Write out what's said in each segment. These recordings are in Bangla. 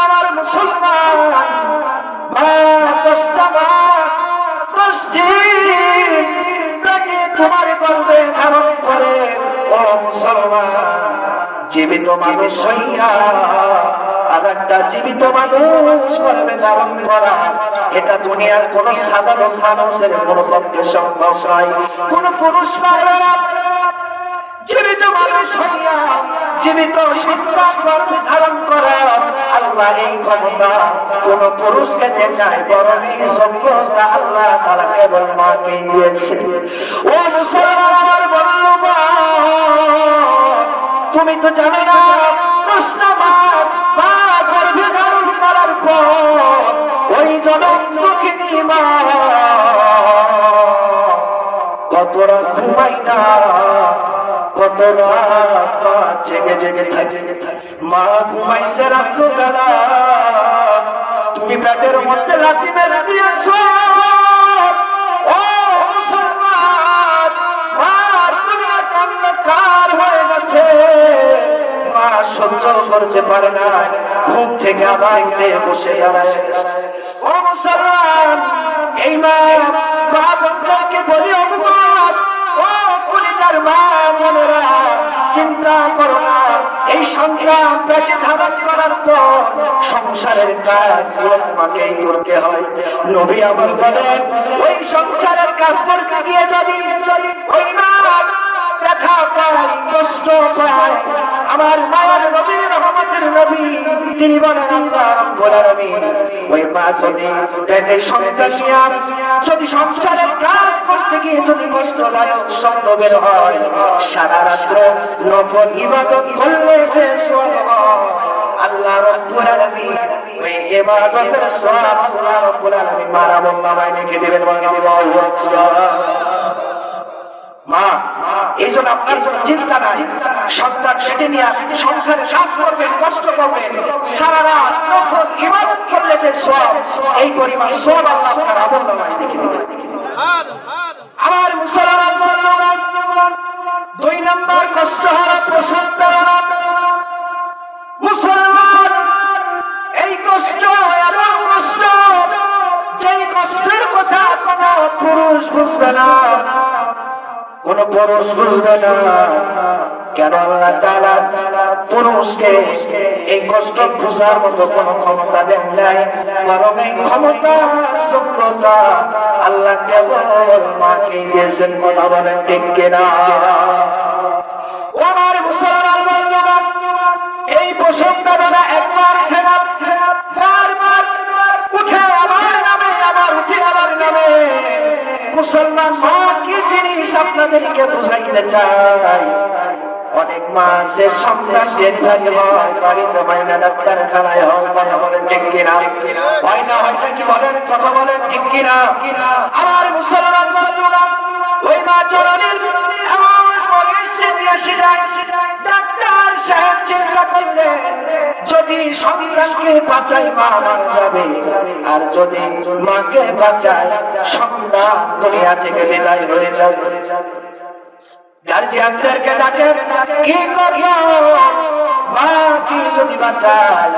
আমার মুসলমান মা 10টা মাস 10 দিন তাকে তোমার গর্ভে ধারণ করে। ও মুসলমান, জীবিত মানুষ হইয়া আরেকটা জীবিত মানুষ গর্ভে ধারণ করা, এটা দুনিয়ার কোন সাধারণ মানুষের কোন পক্ষে সম্ভব নয়। কোন পুরুষ পারবে না জীবিত মানুষ হইয়া জীবিত সন্তান গর্ভে ধারণ করা। আল্লাহ এই ক্ষমতা কোন পুরুষকে দেন নাই, বরং এই যোগ্যতা আল্লাহ তাআলা কেবল মাকেই দিয়েছে। ও মুসলমান, আমার বন্ধু, তুমি তো জানো না 10টা মাস মা গর্ভে ধারণ করার পর ওই জনম দুঃখিনী মা কত রাত ঘুমাই না, কত রাত মা জেগে জেগে থাকে। মা ঘুমাইছে রাত্রবেলা, তুমি পেটের মধ্যে লাথি মেরে দিয়েছো। ও মুসলমান, মা দুনিয়া অন্ধকার হয়ে গেছে, মা সহ্য করতে পারে না, ঘুম থেকে আবার উঠে বসে দাঁড়ায়। ও মুসলমান, এই মা বন্ধুকে বলি, ও কলিজার মা বোনেরা, চিন্তা করো না, এই সন্তান পেটে ধারণ করার পর সংসারের কাজগুলো তোমাকেই করতে হয়। নবী আমার বলেন, ওই সংসারের কাজ করতে গিয়ে যদি ওই মা ব্যথা পায়, কষ্ট পায়, আমার মায়ের নবী, রহমতের নবী, তিনি বলেন আল্লাহ রাব্বুল আলামিন ওই মা যদি পেটে সন্তান নিয়ে যদি সংসারের কাজ করতে গিয়ে যদি কষ্টদায়ক শব্দ বের হয়, সারা রাত্র নফল ইবাদত করলে যে সওয়াব হয়, আল্লাহ রাব্বুল আলামিন ওই ইবাদতের সওয়াব আল্লাহ রাব্বুল আলামিন মার আমলনামায় লিখে দিবেন। আল্লাহু আকবার। মা, এই জন্য আপনার জন্য চিন্তা নাই, সন্তান সেটে নিয়ে সংসারে কাজ করবেন, কষ্ট করবেন, সারা রাত নফল ইবাদত করলে যে সওয়াব, এই পরিমাণ সওয়াব আল্লাহ আপনার আমলনামায় লিখে দিবেন। আমার মুসলমান, 2 নম্বর কষ্ট হলো প্রসব বেদনা। মুসলমান, এই কষ্ট এমন কষ্ট, যেই কষ্টের কথা কোন পুরুষ বুঝবে না, কোন পুরুষ বুঝবে না। কেন আল্লাহ তাআলা পুরুষকে এই কষ্ট বুঝার মতো কোন ক্ষমতা দেন নাই, বরং এই ক্ষমতা যোগ্যতা আল্লাহ কেবল মাকে দিয়েছেন। কথা বলেন ঠিক কিনা? আমার মুসলমান, এই প্রসব বেদনা একবার খেলাপ বারবার উঠে আবার নামে, আবার উঠে আবার নামে। মুসলমান, মা কি জিনিস আপনাদেরকে বুঝাইতে চাই। অনেক মাসের সন্তান ডেলিভারি হয়, বাড়িতে হয় না, ডাক্তারখানায় হয়। কথা বলেন ঠিক কিনা? হয় না, হয় না কি বলেন? কথা বলেন ঠিক কিনা? আমার মুসলমান, ওই মা জননীর এমন পরিস্থিতি এসে যায়, ডাক্তার সাহেব চিন্তা করলেন, যদি সন্তানকে বাঁচাই মা মারা যাবে, আর যদি মাকে বাঁচাই সন্তান দুনিয়া থেকে বিদায় হয়ে যাবে। গার্জিয়ানদেরকে ডাকেন, কি করবো? মা কি যদি বাঁচায়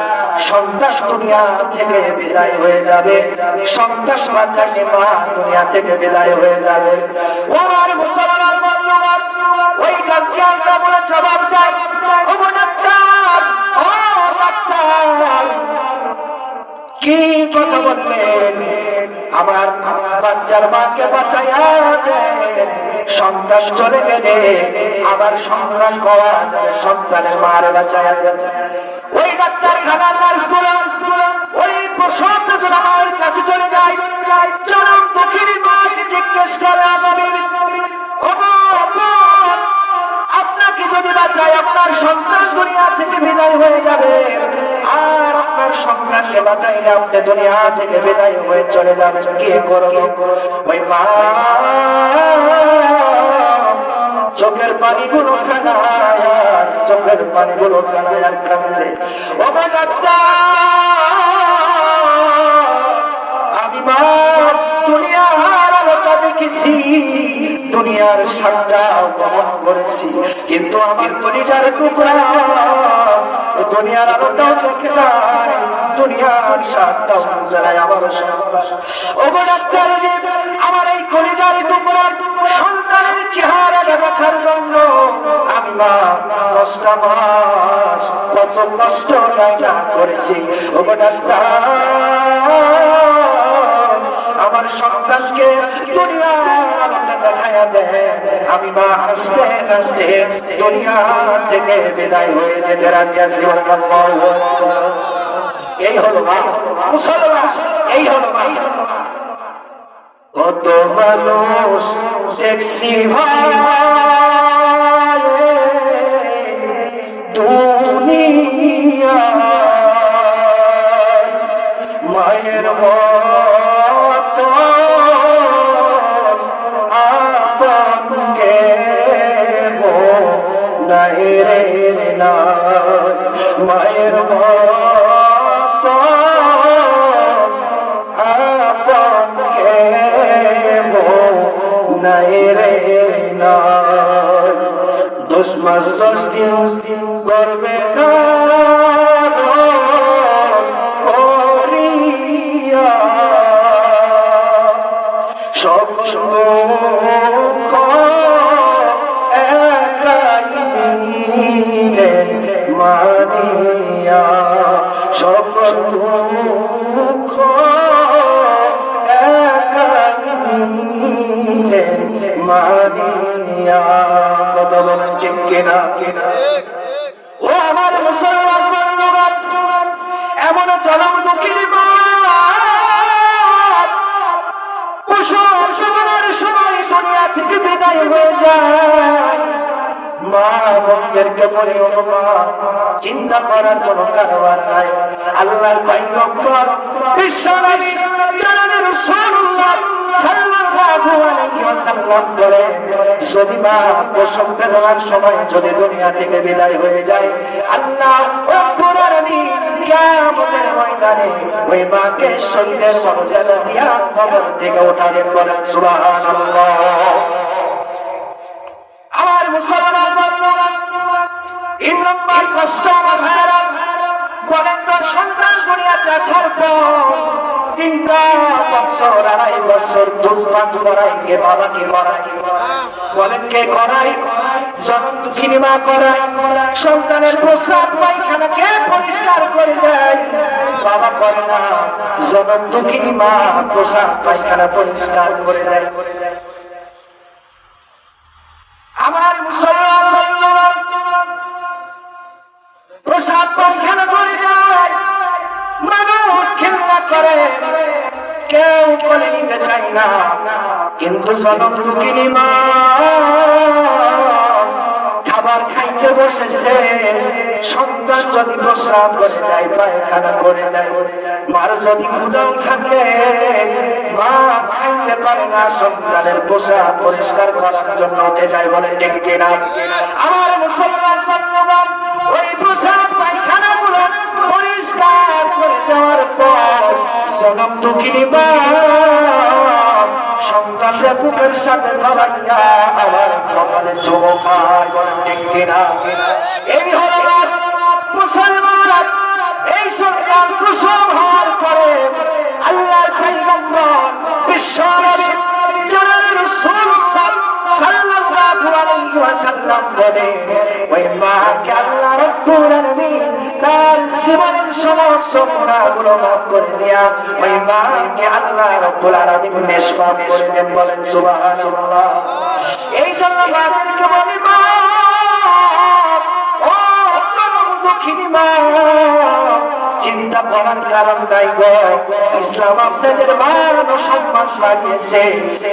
সন্তান দুনিয়া থেকে বিদায় হয়ে যাবে, সন্তান বাঁচাইলে মা দুনিয়া থেকে বিদায় হয়ে যাবে। ওর মুসলমান বন্ধুরা, ওই গার্জিয়ানরা বলে জবাব দেয়, ও ডাক্তার, ও ডাক্তার, কি কথা বলবেন? আমার বাচ্চার মাকে বাঁচাইয়া দেন, সন্তান চলে গেলে আবার সন্তান পাওয়া যাবে, সন্তানের মার বাঁচাইয়া দেন। ওই ডাক্তার খানার নার্সগুলো ওই প্রসব বেদনা মায়ের কাছে চলে যায়, জনম দুঃখিনী মাকে জিজ্ঞেস করে, আপনাকে যদি বাঁচায় আপনার সন্তান দুনিয়া থেকে বিদায় হয়ে যাবে, আর আপনার সন্তানকে বাঁচাইলে আপনি দুনিয়া থেকে বিদায় হয়ে চলে যাবেন, কি করবে? ওই মা চোখের পানিগুলো ফেলায়, চোখের পানিগুলো ফেলায় আর কাঁদে, ও ডাক্তার, আমি মা দুনিয়ার আলোটা দেখেছি, দুনিয়ার স্বাদটা উপভোগ করেছি, কিন্তু আমার কলিজার টুকরা দুনিয়ার আলোটাও দেখে নাই, দুনিয়ার সাতটাও বুঝায় আমার সন্তান। ওগো ডাক্তার, আমার এই কলিজার টুকরার সন্তানের চেহারা দেখার জন্য আমি মা 10টা মাস কত কষ্ট না করেছি। ওগো ডাক্তার, আমার সন্তানকে দুনিয়ার আলোতে দেখায়া দেন, আমি মা হাসতে হাসতে দুনিয়া থেকে বিদায় হয়ে যেতে রাজি আছি। এই হলো মা, মুসলমান, এই হলো মা। কত মানুষ দেখছি ভাই দুনিয়া, মায়ের মতো আপনকে নাই রে নাই, মায়ের মতো আপনকে নাই রে নাই। 10 মাস 10 দিন গর্বে করিয়া সব দুঃখ একাই নিলে মানিয়া, সব দুঃখ একাই নিলে মানিয়া। কত বলেন ঠিক কিনা? ও আমার মুসলমান বন্ধুগণ, এমন জনম দুঃখিনী মা সময় দুনিয়া থেকে বিদায় হয়ে যায়। মা বন্ধুদেরকে বলে, ও মা, চিন্তা করার কোনো কারবার নাই। আল্লাহর পয়গম্বর বিশ্বনবী জনাবে রাসূলুল্লাহ সাল্লাল্লাহু আলাইহি ওয়াসাল্লাম বলেন, যদি মা প্রসব বেদনার সময় যদি দুনিয়া থেকে বিদায় হয়ে যায়, আল্লাহ রব্বুল আলামিন কিয়ামতের ময়দানে ওই মাকে শহীদের মর্যাদা দিয়া কবর থেকে উঠাবেন। বলেন সুবহানাল্লাহ। আমার মুসলমান বন্ধুরা, 3 নম্বর কষ্ট ভাইরা বলেন তো, সন্তান দুনিয়াতে আসার পর 3টা বছর 2.5 বছর দুধ পান করাই কে? বাবাকে করাই। বলেন কে করাই? জনম দুঃখিনী মা করাই। সন্তানের প্রস্রাব পায়খানা কে পরিষ্কার করে দেয়? বাবা করে না, জনম দুঃখিনী মা প্রস্রাব পায়খানা পরিষ্কার করে দেয়। আমার মুসলমান বন্ধুরা, প্রসাদ পায়খানা করে যায়, মানুষ ঘৃণা করে, কেউ বলে নিতে চায় না, কিন্তু জনম দুঃখিনী মা খাবার খাইতে বসেছে, সন্তান যদি প্রস্রাব করে দেয়, পায়খানা করে দেয়, মার যদি ক্ষুধাও থাকে, মা খাইতে পারে না, সন্তানের প্রস্রাব পরিষ্কার করার জন্য উঠে যায়। বলে ঠিক কিনা? আমার মুসলমান বন্ধুগণ, ওই প্রস্রাব পায়খানা গুলো পরিষ্কার করে দেওয়ার পর জনম দুঃখিনী মা সন্তানের বুকের সাথে ধরাইয়া আমার কপালে চুমো খায়। বলে ঠিক কিনা? এই হলো মুসলমান। এই সন্তান প্রসব হওয়ার পরে আল্লাহর পয়গম্বর বিশ্বনবী জনাবে রাসূলুল্লাহ সাল্লাল্লাহু আলাইহি ওয়াসাল্লাম বলে, ওই মাকে আল্লাহ রব্বুল আলামিন তার জীবনের সমস্ত গুনাহগুলো মাফ করে দেয়া ওই মাকে আল্লাহ রব্বুল আলামিন নিষ্পাপ করে দেন। বলেন সুবহানাল্লাহ। এই জন্য মাকে বলি, মা ও জনম দুঃখিনী মা, চিন্তা করার কারণ নাই গো। ইসলাম আপনাদের মান ও সম্মান বাড়িয়েছে,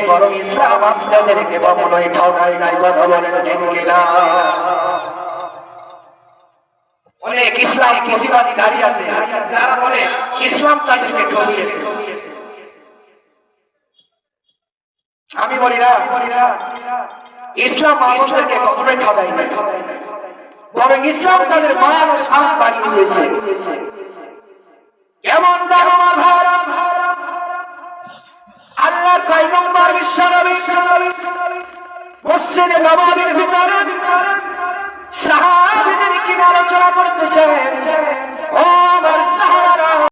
বরং ইসলাম আপনাদেরকে কখনোই ঠকায় নাই। কথা বলেন ঠিক কিনা? অনেক ইসলাম প্রতিবাদী নারী আছে যারা বলে ইসলাম তাদেরকে ঠকিয়েছে। আমি বলি না, ইসলাম আমাদেরকে কখনোই ঠকায় নাই, বরং ইসলাম তাদের মান ও সম্মান বাড়িয়ে দিয়েছে। এমন দারুণ ভাব আল্লাহর পয়গম্বর বিশ্বনবী মসজিদে নববীর ভিতরে সাহাবীদের কি আলোচনা করতেছেন। ও